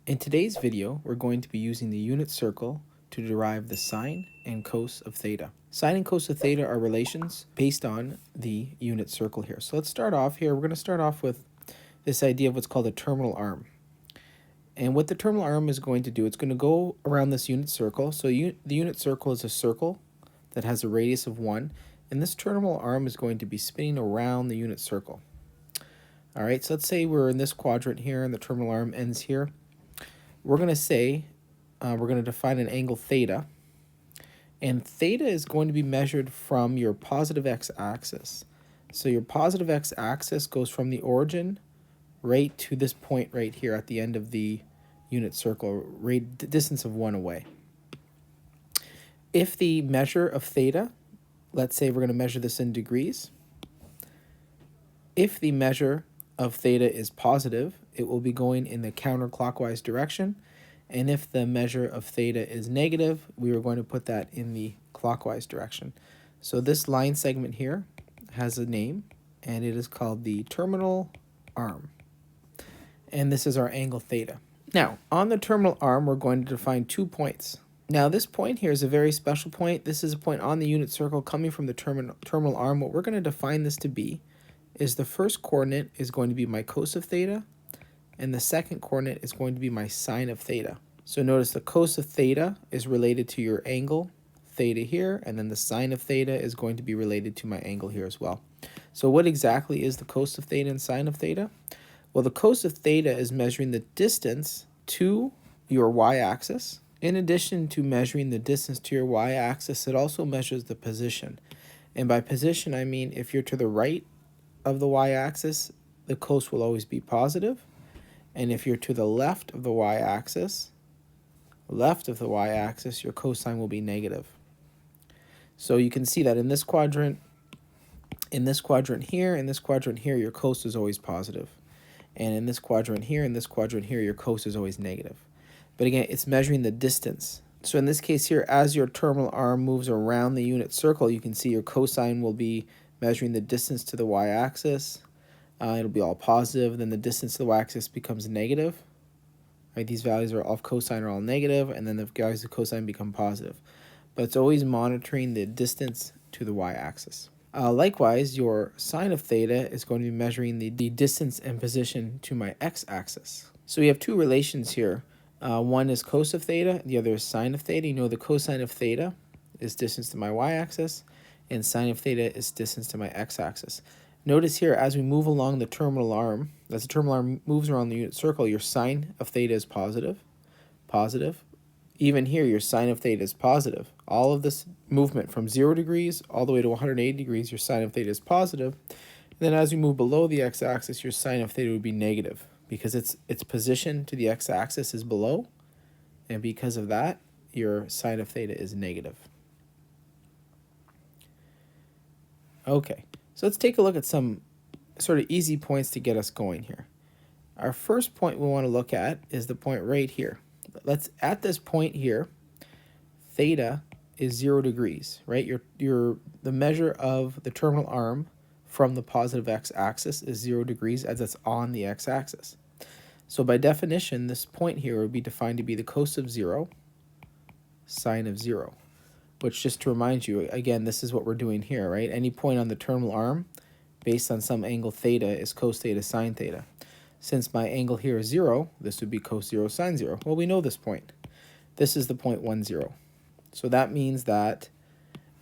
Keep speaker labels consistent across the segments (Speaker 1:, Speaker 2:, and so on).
Speaker 1: In today's video, we're going to be using the unit circle to derive the sine and cos of theta. Sine and cos of theta are relations based on the unit circle here. So let's start off here. We're going to start off with this idea of what's called a terminal arm. And what the terminal arm is going to do, it's going to go around this unit circle. So the unit circle is a circle that has a radius of 1. And this terminal arm is going to be spinning around the unit circle. All right, so let's say we're in this quadrant here and the terminal arm ends here. We're going to say, we're going to define an angle theta. And theta is going to be measured from your positive x-axis. So your positive x-axis goes from the origin right to this point right here at the end of the unit circle, distance of 1 away. If the measure of theta, let's say we're going to measure this in degrees. If the measure of theta is positive, it will be going in the counterclockwise direction. And if the measure of theta is negative, we are going to put that in the clockwise direction. So this line segment here has a name, and it is called the terminal arm. And this is our angle theta. Now, on the terminal arm, we're going to define 2 points. Now, this point here is a very special point. This is a point on the unit circle coming from the terminal arm. What we're going to define this to be is the first coordinate is going to be my cos of theta, and the second coordinate is going to be my sine of theta. So notice the cos of theta is related to your angle theta here, and then the sine of theta is going to be related to my angle here as well. So what exactly is the cos of theta and sine of theta? Well, the cos of theta is measuring the distance to your y-axis. In addition to measuring the distance to your y-axis, it also measures the position. And by position, I mean if you're to the right of the y-axis, the cos will always be positive. And if you're to the left of the y-axis, your cosine will be negative. So you can see that in this quadrant here, your cos is always positive. And in this quadrant here, your cos is always negative. But again, it's measuring the distance. So in this case here, as your terminal arm moves around the unit circle, you can see your cosine will be measuring the distance to the y-axis. It'll be all positive. Then the distance to the y-axis becomes negative. Right? These values of cosine are all negative, and then the values of cosine become positive. But it's always monitoring the distance to the y-axis. Likewise, your sine of theta is going to be measuring the distance and position to my x-axis. So we have 2 relations here. One is cos of theta, the other is sine of theta. You know the cosine of theta is distance to my y-axis, and sine of theta is distance to my x-axis. Notice here, as we move along the terminal arm, as the terminal arm moves around the unit circle, your sine of theta is positive. Even here, your sine of theta is positive. All of this movement from 0 degrees all the way to 180 degrees, your sine of theta is positive. And then as we move below the x-axis, your sine of theta would be negative because its position to the x-axis is below. And because of that, your sine of theta is negative. Okay, so let's take a look at some sort of easy points to get us going here. Our first point we want to look at is the point right here. At this point here, theta is 0 degrees, right? The measure of the terminal arm from the positive x-axis is 0 degrees as it's on the x-axis. So by definition, this point here would be defined to be the cos of 0, sine of 0. Which, just to remind you, again, this is what we're doing here, right? Any point on the terminal arm based on some angle theta is cos theta sine theta. Since my angle here is 0, this would be cos 0 sine 0. Well, we know this point. This is the point 1, 0. So that means that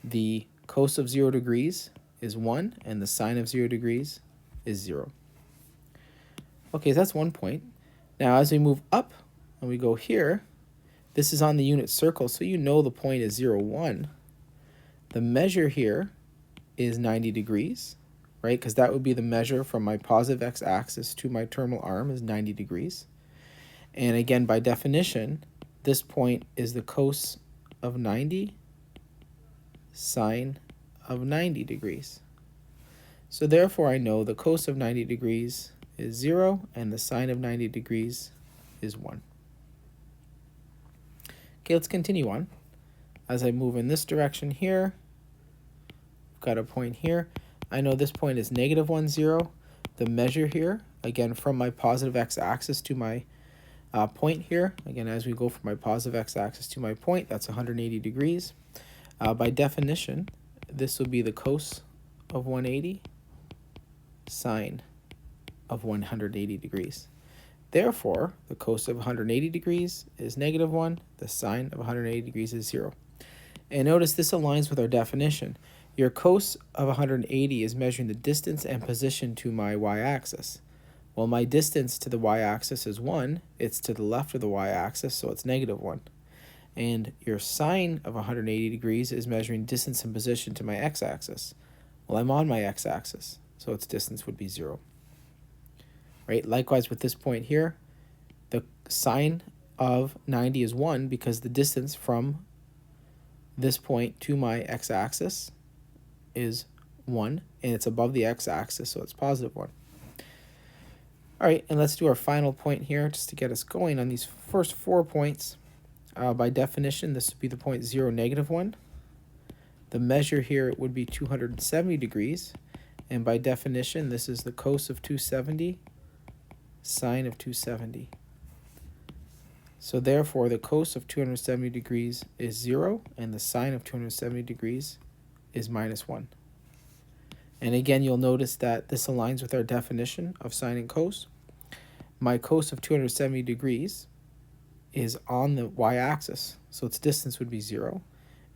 Speaker 1: the cos of 0 degrees is 1 and the sine of 0 degrees is 0. Okay, so that's one point. Now, as we move up and we go here, this is on the unit circle, so you know the point is 0, 1. The measure here is 90 degrees, right? Because that would be the measure from my positive x-axis to my terminal arm is 90 degrees. And again, by definition, this point is the cos of 90 sine of 90 degrees. So therefore, I know the cos of 90 degrees is 0 and the sine of 90 degrees is 1. Okay, let's continue on. As I move in this direction here, I've got a point here. I know this point is -1, 0. The measure here, again, from my positive x-axis to my point here. Again, as we go from my positive x-axis to my point, that's 180 degrees. By definition, this will be the cos of 180, sine of 180 degrees. Therefore, the cos of 180 degrees is -1, the sine of 180 degrees is 0. And notice this aligns with our definition. Your cos of 180 is measuring the distance and position to my y-axis. Well, my distance to the y-axis is 1. It's to the left of the y-axis, so it's -1. And your sine of 180 degrees is measuring distance and position to my x-axis. Well, I'm on my x-axis, so its distance would be 0. Right? Likewise with this point here, the sine of 90 is 1 because the distance from this point to my x-axis is 1, and it's above the x-axis, so it's +1. All right, and let's do our final point here just to get us going on these first 4 points. By definition, this would be the point 0, -1. The measure here would be 270 degrees, and by definition, this is the cos of 270, sine of 270. So therefore, the cos of 270 degrees is 0, and the sine of 270 degrees is -1. And again, you'll notice that this aligns with our definition of sine and cos. My cos of 270 degrees is on the y-axis, so its distance would be 0.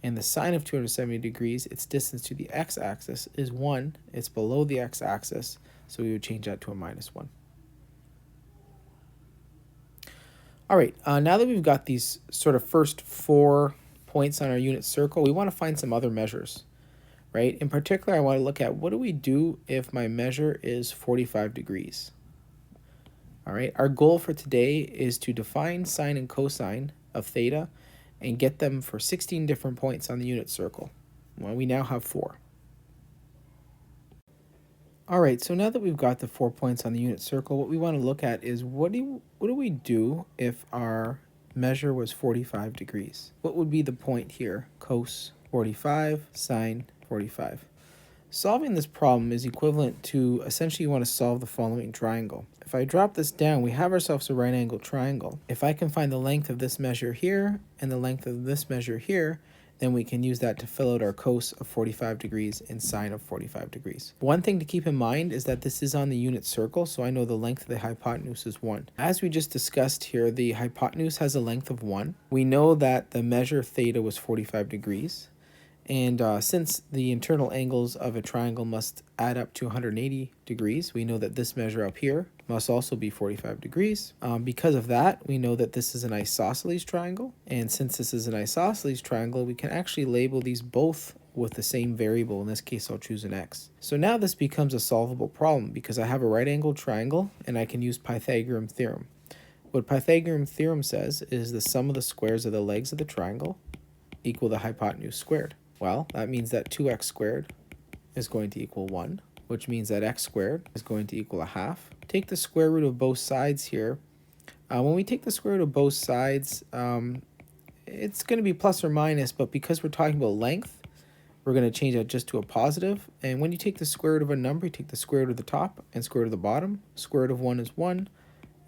Speaker 1: And the sine of 270 degrees, its distance to the x-axis is 1. It's below the x-axis, so we would change that to a -1. All right, now that we've got these sort of first 4 points on our unit circle, we want to find some other measures, right? In particular, I want to look at what do we do if my measure is 45 degrees? All right, our goal for today is to define sine and cosine of theta and get them for 16 different points on the unit circle. Well, we now have 4. All right, so now that we've got the 4 points on the unit circle, what we want to look at is what do we do if our measure was 45 degrees? What would be the point here? Cos 45, sine 45. Solving this problem is equivalent to essentially you want to solve the following triangle. If I drop this down, we have ourselves a right angled triangle. If I can find the length of this measure here and the length of this measure here, then we can use that to fill out our cos of 45 degrees and sine of 45 degrees. One thing to keep in mind is that this is on the unit circle, so I know the length of the hypotenuse is 1. As we just discussed here, the hypotenuse has a length of 1. We know that the measure theta was 45 degrees. And since the internal angles of a triangle must add up to 180 degrees, we know that this measure up here must also be 45 degrees. Because of that, we know that this is an isosceles triangle. And since this is an isosceles triangle, we can actually label these both with the same variable. In this case, I'll choose an x. So now this becomes a solvable problem because I have a right angled triangle and I can use Pythagorean theorem. What Pythagorean theorem says is the sum of the squares of the legs of the triangle equal the hypotenuse squared. Well, that means that 2x squared is going to equal 1, which means that x squared is going to equal 1/2. Take the square root of both sides here. When we take the square root of both sides, it's going to be plus or minus, but because we're talking about length, we're going to change that just to a positive. And when you take the square root of a number, you take the square root of the top and square root of the bottom. Square root of 1 is 1,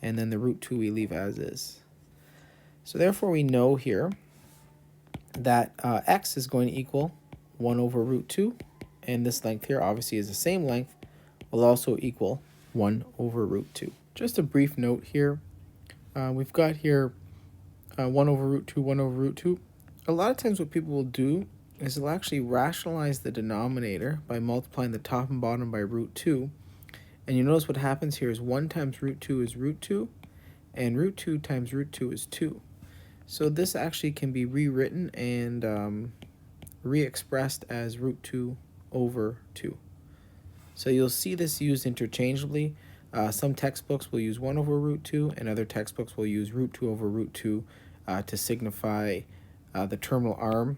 Speaker 1: and then the root 2 we leave as is. So therefore we know here that x is going to equal 1 over root 2, and this length here obviously is the same length, will also equal 1 over root 2. Just a brief note here, we've got here 1 over root 2, 1 over root 2. A lot of times what people will do is they'll actually rationalize the denominator by multiplying the top and bottom by root 2, and you notice what happens here is 1 times root 2 is root 2, and root 2 times root 2 is 2. So this actually can be rewritten and re-expressed as root 2 over 2. So you'll see this used interchangeably. Some textbooks will use 1 over root 2, and other textbooks will use root 2 over root 2 to signify the terminal arm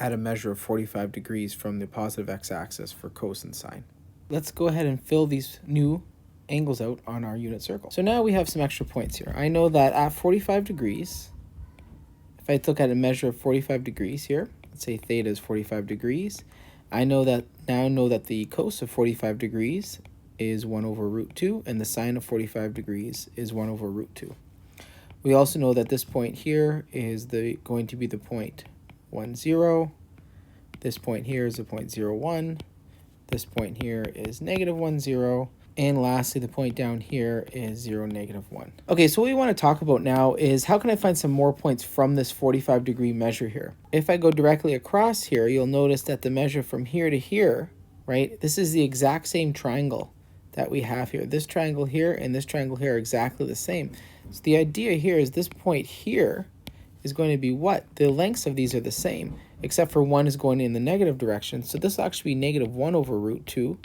Speaker 1: at a measure of 45 degrees from the positive x-axis for cos and sine. Let's go ahead and fill these new angles out on our unit circle. So now we have some extra points here. I know that at 45 degrees, if I look at a measure of 45 degrees here, let's say theta is 45 degrees, I know that the cos of 45 degrees is 1 over root 2, and the sine of 45 degrees is 1 over root 2. We also know that this point here is going to be the point 1, 0. This point here is the point 0, 1. This point here is negative 1, 0. And lastly, the point down here is 0, negative 1. Okay, so what we want to talk about now is how can I find some more points from this 45-degree measure here? If I go directly across here, you'll notice that the measure from here to here, right, this is the exact same triangle that we have here. This triangle here and this triangle here are exactly the same. So the idea here is this point here is going to be what? The lengths of these are the same, except for one is going in the negative direction. So this will actually be negative 1 over root 2,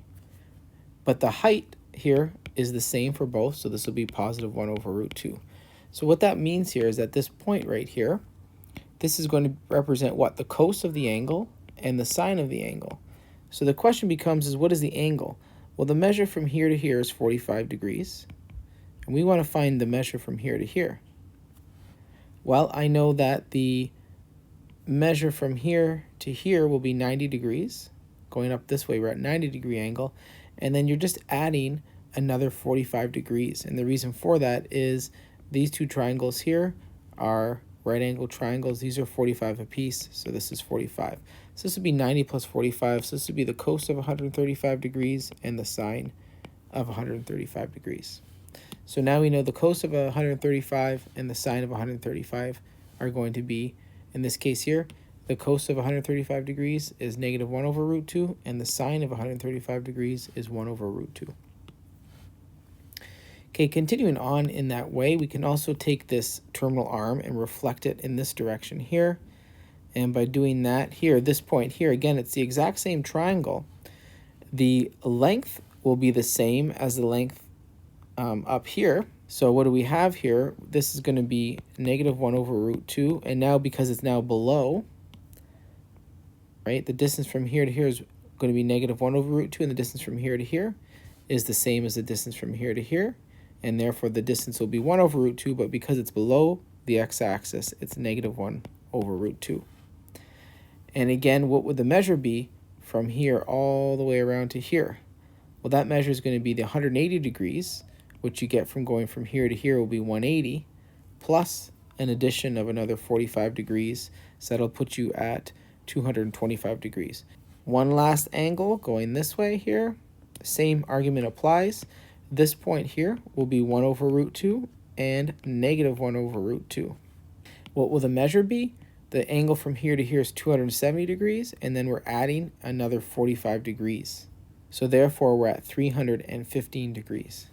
Speaker 1: but the height here is the same for both, so this will be positive 1 over root 2. So what that means here is that this point right here, this is going to represent what? The cos of the angle and the sine of the angle. So the question becomes is what is the angle? Well, the measure from here to here is 45 degrees, and we want to find the measure from here to here. Well, I know that the measure from here to here will be 90 degrees. Going up this way, we're at 90-degree angle. And then you're just adding another 45 degrees. And the reason for that is these two triangles here are right-angled triangles. These are 45 apiece, so this is 45. So this would be 90 plus 45. So this would be the cos of 135 degrees and the sine of 135 degrees. So now we know the cos of 135 and the sine of 135 are going to be, in this case here, the cos of 135 degrees is negative 1 over root 2, and the sine of 135 degrees is 1 over root 2. Okay, continuing on in that way, we can also take this terminal arm and reflect it in this direction here. And by doing that here, this point here, again, it's the exact same triangle. The length will be the same as the length up here. So what do we have here? This is going to be negative 1 over root 2, and now because it's now below, right, the distance from here to here is going to be negative 1 over root 2, and the distance from here to here is the same as the distance from here to here, and therefore the distance will be 1 over root 2, but because it's below the x-axis, it's negative 1 over root 2. And again, what would the measure be from here all the way around to here? Well, that measure is going to be the 180 degrees, which you get from going from here to here will be 180, plus an addition of another 45 degrees, so that'll put you at 225 degrees. One last angle going this way here, same argument applies. This point here will be 1 over root 2 and negative 1 over root 2. What will the measure be? The angle from here to here is 270 degrees, and then we're adding another 45 degrees. So therefore, we're at 315 degrees.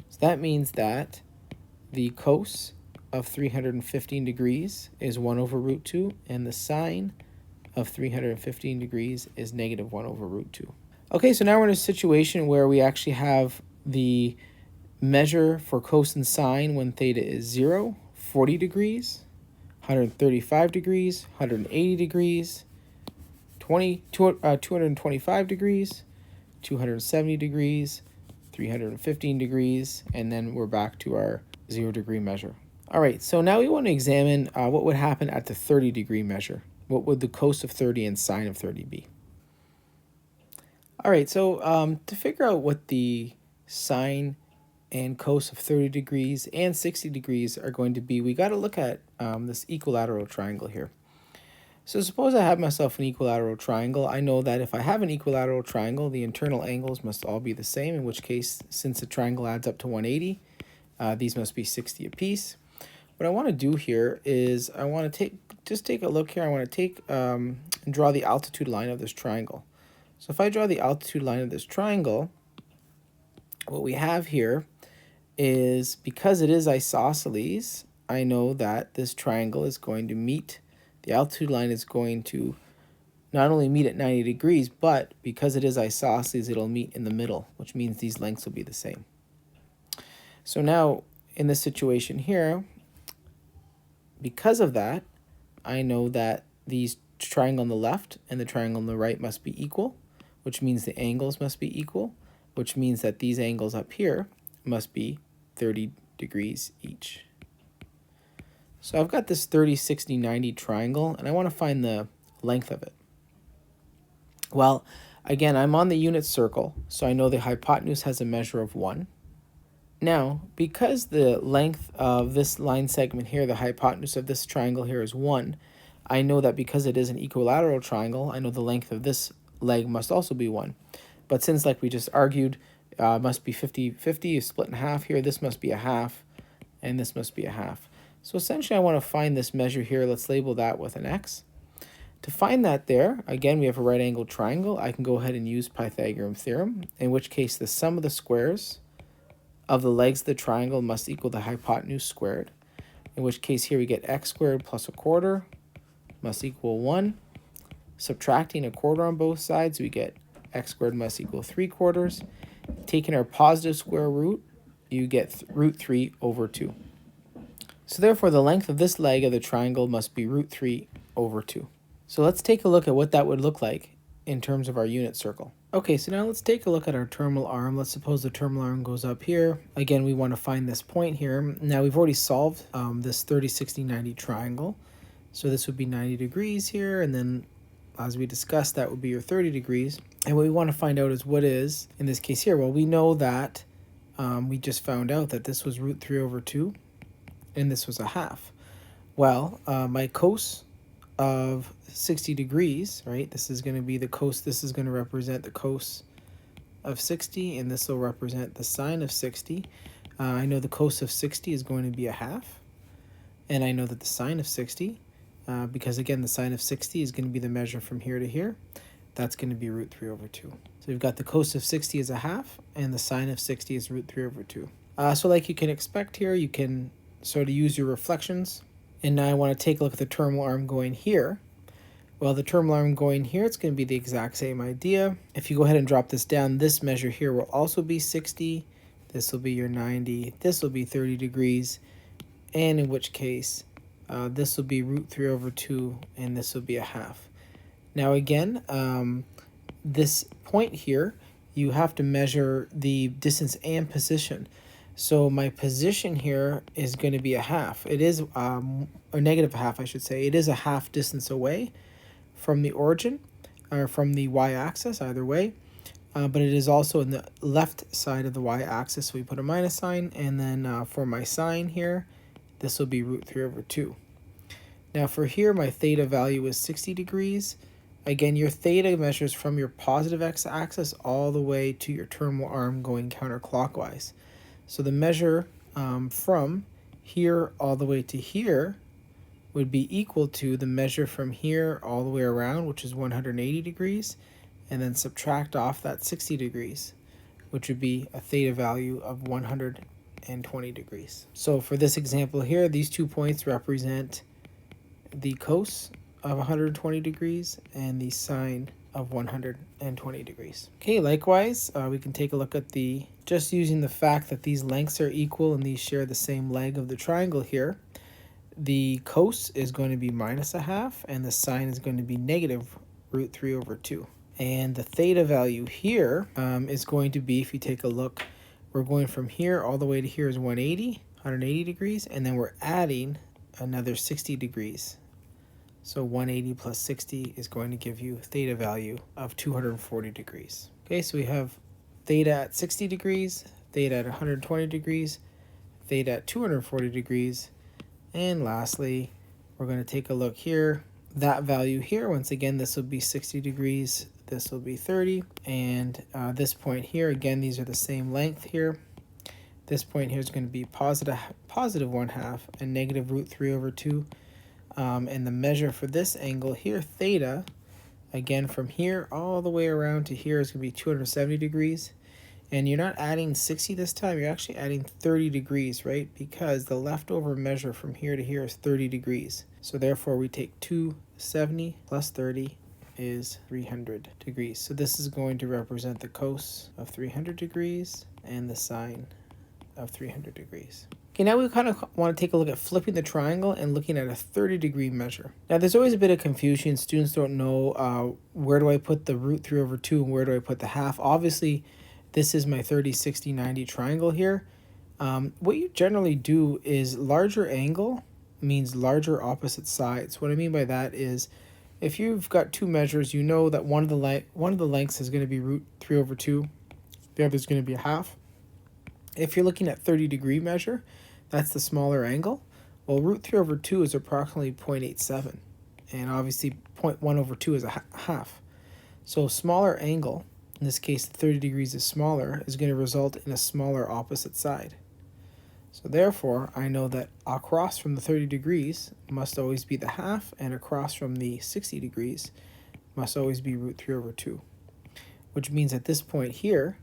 Speaker 1: So that means that the cos of 315 degrees is 1 over root 2, and the sine of 315 degrees is negative 1 over root 2. Okay, so now we're in a situation where we actually have the measure for cos and sine when theta is 0, 40 degrees, 135 degrees, 180 degrees, 225 degrees, 270 degrees, 315 degrees, and then we're back to our 0-degree measure. All right, so now we want to examine what would happen at the 30-degree measure. What would the cos of 30 and sine of 30 be? All right, so to figure out what the sine and cos of 30 degrees and 60 degrees are going to be, we got to look at this equilateral triangle here. So suppose I have myself an equilateral triangle. I know that if I have an equilateral triangle, the internal angles must all be the same, in which case, since the triangle adds up to 180, these must be 60 apiece. What I want to do here is I want to take a look here. I want to take and draw the altitude line of this triangle. So if I draw the altitude line of this triangle, what we have here is, because it is isosceles, I know that this triangle is going to meet, the altitude line is going to not only meet at 90 degrees, but because it is isosceles, it'll meet in the middle, which means these lengths will be the same. So now, in this situation here, because of that, I know that these triangle on the left and the triangle on the right must be equal, which means the angles must be equal, which means that these angles up here must be 30 degrees each. So I've got this 30, 60, 90 triangle, and I want to find the length of it. Well, Again, I'm on the unit circle, so I know the hypotenuse has a measure of 1. Now, because the length of this line segment here, the hypotenuse of this triangle here is 1, I know that because it is an equilateral triangle, I know the length of this leg must also be 1. But since, like we just argued, must be 50-50, split in half here, this must be a half, and this must be a half. So essentially I want to find this measure here. Let's label that with an x. To find that there, again, we have a right angled triangle. I can go ahead and use Pythagorean theorem, in which case the sum of the squares of the legs of the triangle must equal the hypotenuse squared, in which case here we get x squared plus a quarter must equal 1. Subtracting a quarter on both sides, we get x squared must equal 3/4. Taking our positive square root, you get root 3 over 2. So therefore the length of this leg of the triangle must be root 3 over 2. So let's take a look at what that would look like in terms of our unit circle. Okay, so now let's take a look at our terminal arm. Let's suppose the terminal arm goes up here. Again, we want to find this point here. Now we've already solved this 30, 60, 90 triangle. So this would be 90 degrees here, and then as we discussed, that would be your 30 degrees. And what we want to find out is what is, in this case here, well, we know that we just found out that this was root 3 over 2, and this was a half. Well, my cos of 60 degrees, right? This is going to be the cos, this is going to represent the cos of 60, and this will represent the sine of 60. I know the cos of 60 is going to be a half, and I know that the sine of 60, because again, the sine of 60 is going to be the measure from here to here, that's going to be root 3 over 2. So we've got the cos of 60 is a half, and the sine of 60 is root 3 over 2. So like you can expect here, you can sort of use your reflections. And now I want to take a look at the terminal arm going here. Well, the terminal arm going here, it's going to be the exact same idea. If you go ahead and drop this down, this measure here will also be 60. This will be your 90. This will be 30 degrees. And in which case, this will be root 3 over 2, and this will be a half. Now again, this point here, you have to measure the distance and position. So my position here is going to be a half. It is, or negative a half, I should say. It is a half distance away from the origin, or from the y-axis, either way. But it is also in the left side of the y-axis, so we put a minus sign. And then for my sine here, this will be root 3 over 2. Now for here, my theta value is 60 degrees. Again, your theta measures from your positive x-axis all the way to your terminal arm going counterclockwise. So the measure from here all the way to here would be equal to the measure from here all the way around, which is 180 degrees, and then subtract off that 60 degrees, which would be a theta value of 120 degrees. So for this example here, these 2 points represent the cos of 120 degrees and the sine of 120 degrees. Okay, likewise, we can take a look at just using the fact that these lengths are equal and these share the same leg of the triangle here, the cos is going to be minus a half, and the sine is going to be negative root 3 over 2. And the theta value here is going to be, if you take a look, we're going from here all the way to here is 180 degrees, and then we're adding another 60 degrees. So 180 plus 60 is going to give you theta value of 240 degrees. Okay, so we have theta at 60 degrees, theta at 120 degrees, theta at 240 degrees, and lastly, we're going to take a look here. That value here, once again, this will be 60 degrees, this will be 30, and this point here, again, these are the same length here. This point here is going to be positive 1/2 and negative root 3 over 2. And the measure for this angle here, theta, again from here all the way around to here is going to be 270 degrees. And you're not adding 60 this time, you're actually adding 30 degrees, right? Because the leftover measure from here to here is 30 degrees. So therefore we take 270 plus 30 is 300 degrees. So this is going to represent the cos of 300 degrees and the sine of 300 degrees. Okay, now we kind of want to take a look at flipping the triangle and looking at a 30-degree measure. Now, there's always a bit of confusion. Students don't know where do I put the root 3 over 2 and where do I put the half. Obviously, this is my 30, 60, 90 triangle here. What you generally do is larger angle means larger opposite sides. What I mean by that is if you've got two measures, you know that one of the lengths is going to be root 3 over 2, the other is going to be a half. If you're looking at 30-degree measure, that's the smaller angle. Well, root 3 over 2 is approximately 0.87, and obviously 0.1 over 2 is a half. So smaller angle, in this case 30 degrees is smaller, is going to result in a smaller opposite side. So therefore, I know that across from the 30 degrees must always be the half, and across from the 60 degrees must always be root 3 over 2, which means that this point here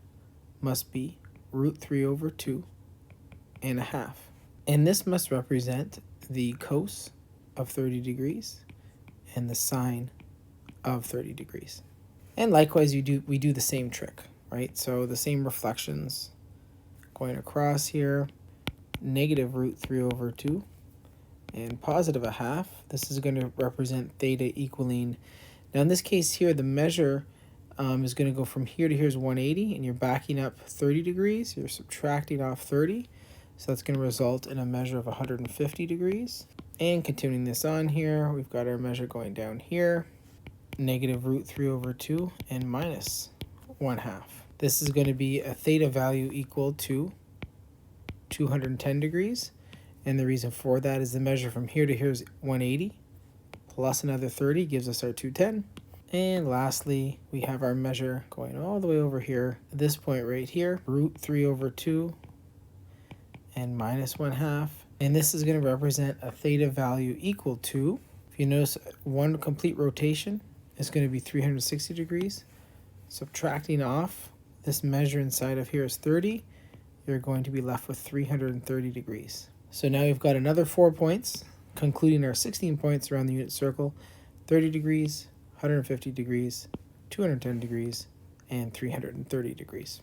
Speaker 1: must be root 3 over 2 and a half. And this must represent the cos of 30 degrees and the sine of 30 degrees. And likewise, we do the same trick, right? So the same reflections going across here, negative root 3 over 2 and positive a half. This is going to represent theta equaling. Now in this case here, the measure is going to go from here to here is 180, and you're backing up 30 degrees. You're subtracting off 30. So that's going to result in a measure of 150 degrees. And continuing this on here, we've got our measure going down here, negative root 3 over 2 and minus 1/2. This is going to be a theta value equal to 210 degrees. And the reason for that is the measure from here to here is 180 plus another 30 gives us our 210. And lastly, we have our measure going all the way over here, at this point right here, root 3 over 2 and minus 1/2. And this is going to represent a theta value equal to, if you notice, one complete rotation is going to be 360 degrees. Subtracting off this measure inside of here is 30, you're going to be left with 330 degrees. So now we've got another 4 points, concluding our 16 points around the unit circle: 30 degrees, 150 degrees, 210 degrees, and 330 degrees.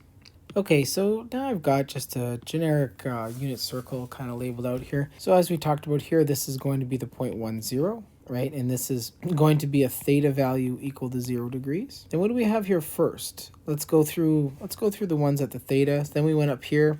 Speaker 1: Okay, so now I've got just a generic unit circle kind of labeled out here. So as we talked about here, this is going to be the 0.10, right? And this is going to be a theta value equal to 0 degrees. Then what do we have here first? Let's go through the ones at the theta. Then we went up here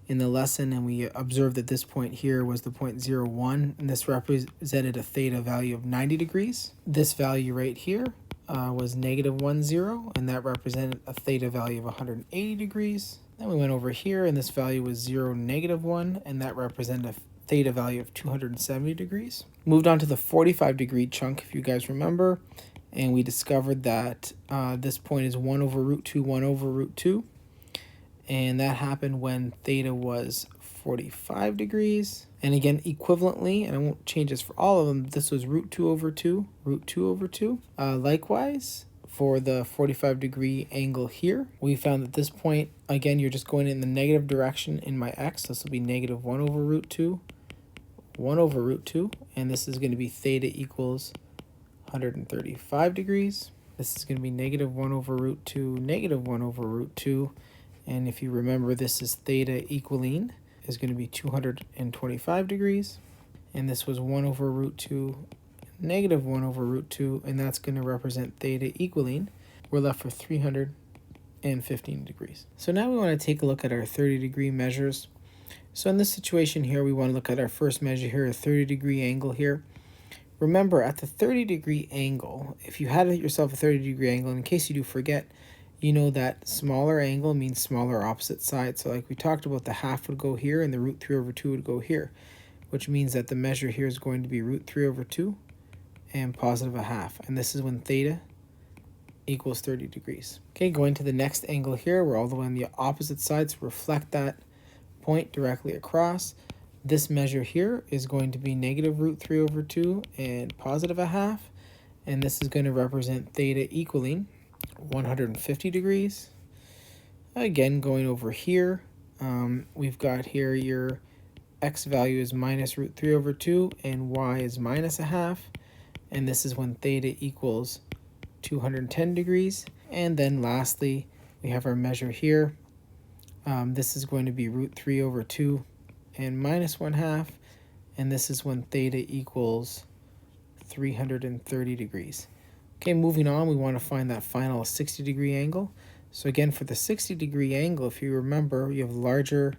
Speaker 1: in the lesson and we observed that this point here was the 0.01, and this represented a theta value of 90 degrees. This value right here was negative 10, and that represented a theta value of 180 degrees. Then we went over here and this value was 0, negative 1, and that represented a theta value of 270 degrees. Moved on to the 45 degree chunk, if you guys remember, and we discovered that this point is 1 over root 2, 1 over root 2. And that happened when theta was 45 degrees. And again, equivalently, and I won't change this for all of them, this was root 2 over 2, root 2 over 2. Likewise, for the 45 degree angle here, we found that this point, again, you're just going in the negative direction in my x. This will be negative 1 over root 2, 1 over root 2. And this is going to be theta equals 135 degrees. This is going to be negative 1 over root 2, negative 1 over root 2. And if you remember, this is theta equaling is going to be 225 degrees. And this was 1 over root 2, negative 1 over root 2, and that's going to represent theta equaling. We're left with 315 degrees. So now we want to take a look at our 30 degree measures. So in this situation here, we want to look at our first measure here, a 30 degree angle here. Remember, at the 30 degree angle, if you had yourself a 30 degree angle, in case you do forget, you know that smaller angle means smaller opposite side. So like we talked about, the half would go here and the root 3 over 2 would go here, which means that the measure here is going to be root 3 over 2 and positive a half. And this is when theta equals 30 degrees. Okay, going to the next angle here, we're all the way on the opposite side, so reflect that point directly across. This measure here is going to be negative root 3 over 2 and positive a half. And this is going to represent theta equaling 150 degrees. Again, going over here, we've got here your x value is minus root 3 over 2 and y is minus a half. And this is when theta equals 210 degrees. And then lastly, we have our measure here. This is going to be root 3 over 2 and minus 1/2. And this is when theta equals 330 degrees. Okay, moving on, we want to find that final 60 degree angle. So again, for the 60 degree angle, if you remember, you have larger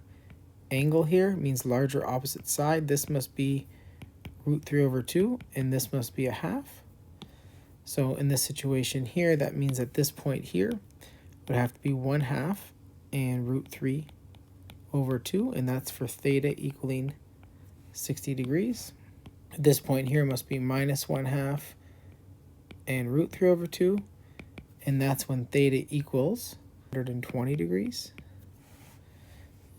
Speaker 1: angle here, means larger opposite side. This must be root 3 over 2, and this must be a half. So in this situation here, that means that this point here would have to be 1/2 and root 3 over 2, and that's for theta equaling 60 degrees. This point here must be minus 1/2 and root 3 over 2, and that's when theta equals 120 degrees.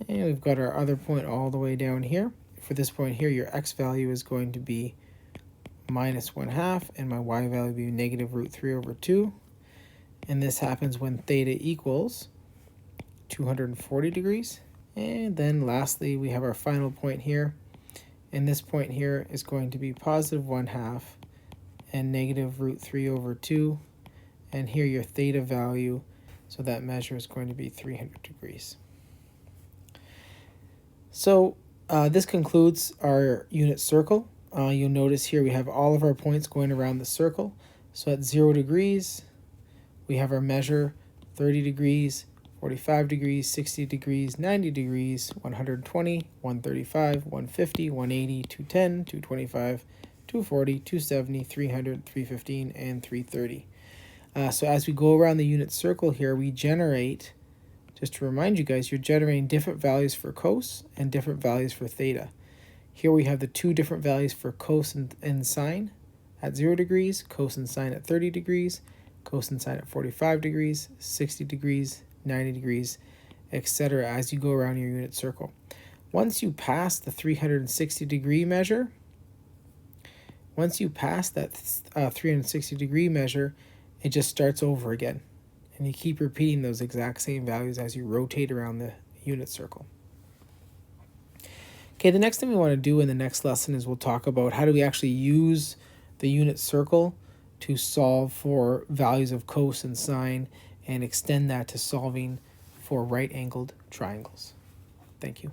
Speaker 1: And we've got our other point all the way down here. For this point here, your x value is going to be minus 1/2, and my y value will be negative root 3 over 2. And this happens when theta equals 240 degrees. And then lastly, we have our final point here. And this point here is going to be positive 1/2 and negative root 3 over 2. And here your theta value, so that measure is going to be 300 degrees. So this concludes our unit circle. You'll notice here we have all of our points going around the circle. So at 0 degrees, we have our measure 30 degrees, 45 degrees, 60 degrees, 90 degrees, 120, 135, 150, 180, 210, 225, 240, 270, 300, 315, and 330. So as we go around the unit circle here, we generate, just to remind you guys, you're generating different values for cos and different values for theta. Here we have the two different values for cos and sine at 0 degrees, cos and sine at 30 degrees, cos and sine at 45 degrees, 60 degrees, 90 degrees, etc. as you go around your unit circle. Once you pass the 360 degree measure, once you pass that 360 degree measure, it just starts over again. And you keep repeating those exact same values as you rotate around the unit circle. Okay, the next thing we want to do in the next lesson is we'll talk about how do we actually use the unit circle to solve for values of cos and sine and extend that to solving for right-angled triangles. Thank you.